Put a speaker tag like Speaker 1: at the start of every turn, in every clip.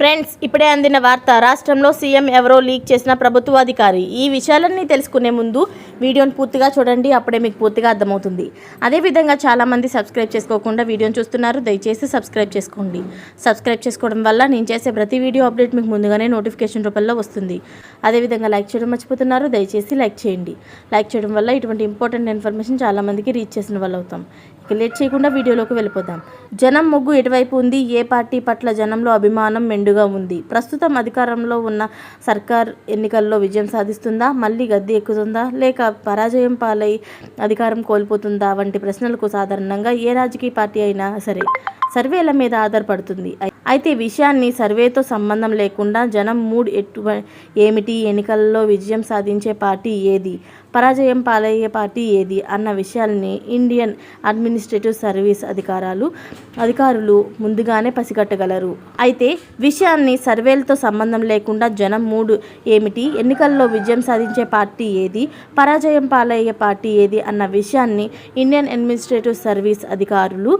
Speaker 1: Friends, ఇప్పుడే అందిన వార్త. రాష్ట్రంలో సీఎం ఎవరో లీక్ చేసిన ప్రభుత్వాధికారి. ఈ విషయాలన్నీ తెలుసుకునే ముందు వీడియోని పూర్తిగా చూడండి, అప్పుడే మీకు పూర్తిగా అర్థమవుతుంది. అదేవిధంగా చాలామంది సబ్స్క్రైబ్ చేసుకోకుండా వీడియోని చూస్తున్నారు. దయచేసి సబ్స్క్రైబ్ చేసుకోండి. సబ్స్క్రైబ్ చేసుకోవడం వల్ల నేను చేసే ప్రతి వీడియో అప్డేట్ మీకు ముందుగానే నోటిఫికేషన్ రూపంలో వస్తుంది. అదేవిధంగా లైక్ చేయడం మర్చిపోతున్నారు. దయచేసి లైక్ చేయండి. లైక్ చేయడం వల్ల ఇటువంటి ఇంపార్టెంట్ ఇన్ఫర్మేషన్ చాలామందికి రీచ్ చేసిన వాళ్ళు అవుతాం. ఇక లేట్ చేయకుండా వీడియోలోకి వెళ్ళిపోదాం. జనం మొగ్గు ఎటువైపు ఉంది? ఏ పార్టీ పట్ల జనంలో అభిమానం మెండుగా ఉంది? ప్రస్తుతం అధికారంలో ఉన్న సర్కార్ ఎన్నికల్లో విజయం సాధిస్తుందా? మళ్ళీ గద్దె ఎక్కుతుందా? లేక పరాజయం పాలై అధికారం కోల్పోతుందా? వంటి ప్రశ్నలకు సాధారణంగా ఏ రాజకీయ పార్టీ అయినా సరే సర్వేల మీద ఆధారపడుతుంది. అయితే విషయాన్ని సర్వేతో సంబంధం లేకుండా జనం మూడ్ ఏమిటి, ఎన్నికల్లో విజయం సాధించే పార్టీ ఏది, పరాజయం పాలయ్యే పార్టీ ఏది అన్న విషయాల్ని ఇండియన్ అడ్మినిస్ట్రేటివ్ సర్వీస్ అధికారులు ముందుగానే పసిగట్టగలరు. అయితే విషయాన్ని సర్వేలతో సంబంధం లేకుండా జనం మూడ్ ఏమిటి, ఎన్నికల్లో విజయం సాధించే పార్టీ ఏది, పరాజయం పాలయ్యే పార్టీ ఏది అన్న విషయాన్ని ఇండియన్ అడ్మినిస్ట్రేటివ్ సర్వీస్ అధికారులు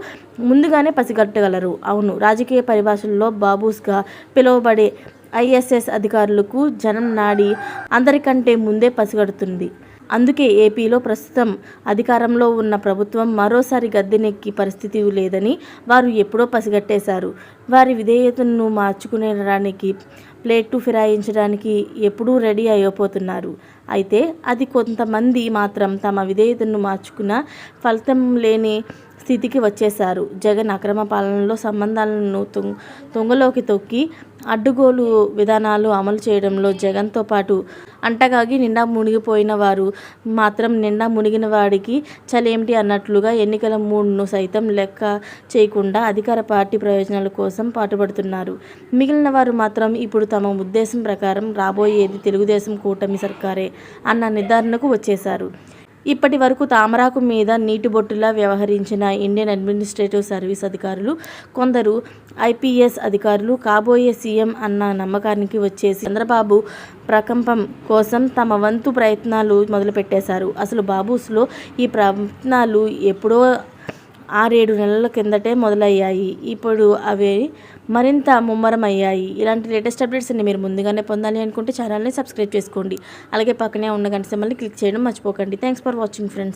Speaker 1: ముందుగానే పసిగట్టగలరు. అవును, రాజకీయ పరిభాషల్లో బాబూస్గా పిలువబడే ఐఎస్ఎస్ అధికారులకు జనం నాడి అందరికంటే ముందే పసిగడుతుంది. అందుకే ఏపీలో ప్రస్తుతం అధికారంలో ఉన్న ప్రభుత్వం మరోసారి గద్దెనెక్కి పరిస్థితి లేదని వారు ఎప్పుడో పసిగట్టేశారు. వారి విధేయతను మార్చుకునేడానికి, ప్లేటు ఫిరాయించడానికి ఎప్పుడూ రెడీ అయిపోతున్నారు. అయితే అది కొంతమంది మాత్రం తమ విధేయతను మార్చుకున్న ఫలితం లేని స్థితికి వచ్చేశారు. జగన్ అక్రమ పాలనలో సంబంధాలను తొంగలోకి తొక్కి అడ్డుగోలు విధానాలు అమలు చేయడంలో జగన్తో పాటు అంటగాగి నిండా మునిగిపోయిన వారు మాత్రం నిండా మునిగిన వాడికి చలేమిటి అన్నట్లుగా ఎన్నికల మూడ్ను సైతం లెక్క చేయకుండా అధికార పార్టీ ప్రయోజనాల కోసం పాటుపడుతున్నారు. మిగిలిన వారు మాత్రం ఇప్పుడు తమ ఉద్దేశం ప్రకారం రాబోయేది తెలుగుదేశం కూటమి సర్కారే అన్న నిర్ధారణకు వచ్చేశారు. ఇప్పటి వరకు తామరాకు మీద నీటి బొట్టులా వ్యవహరించిన ఇండియన్ అడ్మినిస్ట్రేటివ్ సర్వీస్ అధికారులు, కొందరు ఐపీఎస్ అధికారులు కాబోయే సీఎం అన్న నమ్మకానికి వచ్చేసి చంద్రబాబు ప్రకంపం కోసం తమ వంతు ప్రయత్నాలు మొదలుపెట్టేశారు. అసలు బాబూస్లో ఈ ప్రయత్నాలు ఎప్పుడో 6-7 నెలల కిందటే మొదలయ్యాయి. ఇప్పుడు అవి మరింత ముమ్మరమయ్యాయి. ఇలాంటి లేటెస్ట్ అప్డేట్స్ అన్ని మీరు ముందుగానే పొందాలి అనుకుంటే ఛానల్ని సబ్స్క్రైబ్ చేసుకోండి. అలాగే పక్కనే ఉన్న గంట సింబల్ని క్లిక్ చేయడం మర్చిపోకండి. Thanks for watching friends.